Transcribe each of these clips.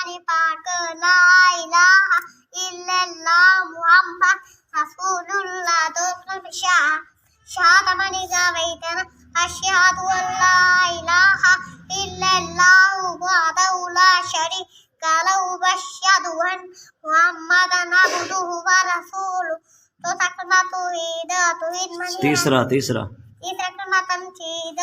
पानी पाकर ला इलाहा इल्लल्लाह मुहम्मद रसूलुल्लाह दोस्त शहादमनी गावैतन अशहदु अल्ला इलाहा इल्लल्लाह वहदहु ला शरीका लहु वअशहदु अन्न मुहम्मदन अब्दुहु व रसूलुहु। तो कलमा तौहीद मनी तीसरा कलमा तमजीद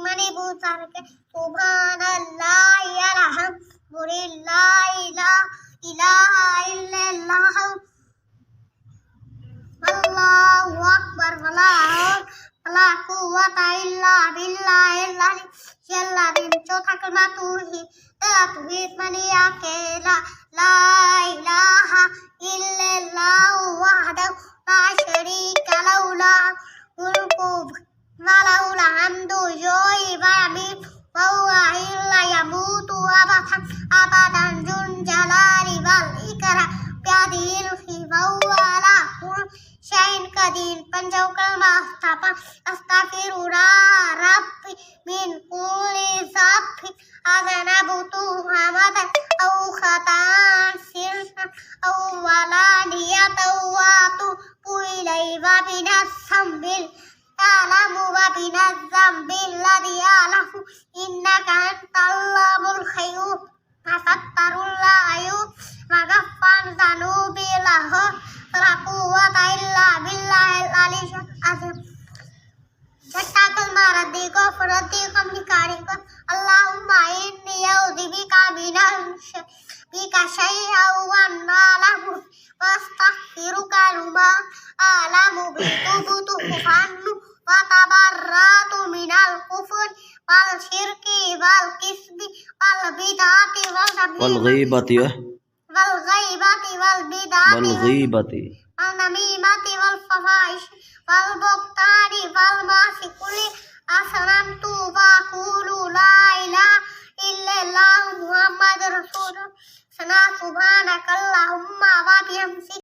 मनी बूझार के सुभानल्लाह अल्हम्दुलिल्लाह इलाहा इल्लल्लाह अल्लाहु अकबर वला कुव्वता इल्ला बिल्लाहिल अलिय्यिल अज़ीम। चौथा कलमा तौहीद मनी अकेला ला इलाहा इल्लल्लाह वहदहु ला शरीका लहु लहुल मुल्कु व लहुल हम्दु युहयी व युमीतु व हुवा ला यमूतु अबदन जुल जलाली वल इकराम बियदिहिल खैर व हुवा अला कुल्लि शैइन कदीर। पंजवा कलमा अस्तगफिरुल्लाह रब्बी मिन कुल्ली ज़ंबिन अज़नबतु हमदन औ खताअन सिररन औ अलानियतन व अतूबु इलैहि व बिनज़्ज़म्बिल लज़ी अअलमु इन्नका अंतल्लाहुल ग़यूब फस्तगफिरुल्लाह व गफ़्फ़ार ज़ुनूबि लहु ला कुव्वता इल्ला बिल्लाहिल अलिय्यिल अज़ीम। छठा कलमा रद्दी को निकारी को अल्लाहुम्मा इन्नी अऊज़ु बिका शैअन व अअलमु व अस्तग़फिरुका लिमा अअलमु तुबतु अन्हु व तबर्रअतु मिनल कुफ्रि वल शिरकी वल किज़्बि वल बिदअति वल गीबति वल नमीमति वल फ़वाहिशि वल बुहतानि वल मअसी कुल्ली असलमतु व अक़ूलु ला इलाहा इल्लल्लाह मुहम्मदुर रसूलुल्लाह सुब्हानकल्लाहुम्मा व बिहम्दिक।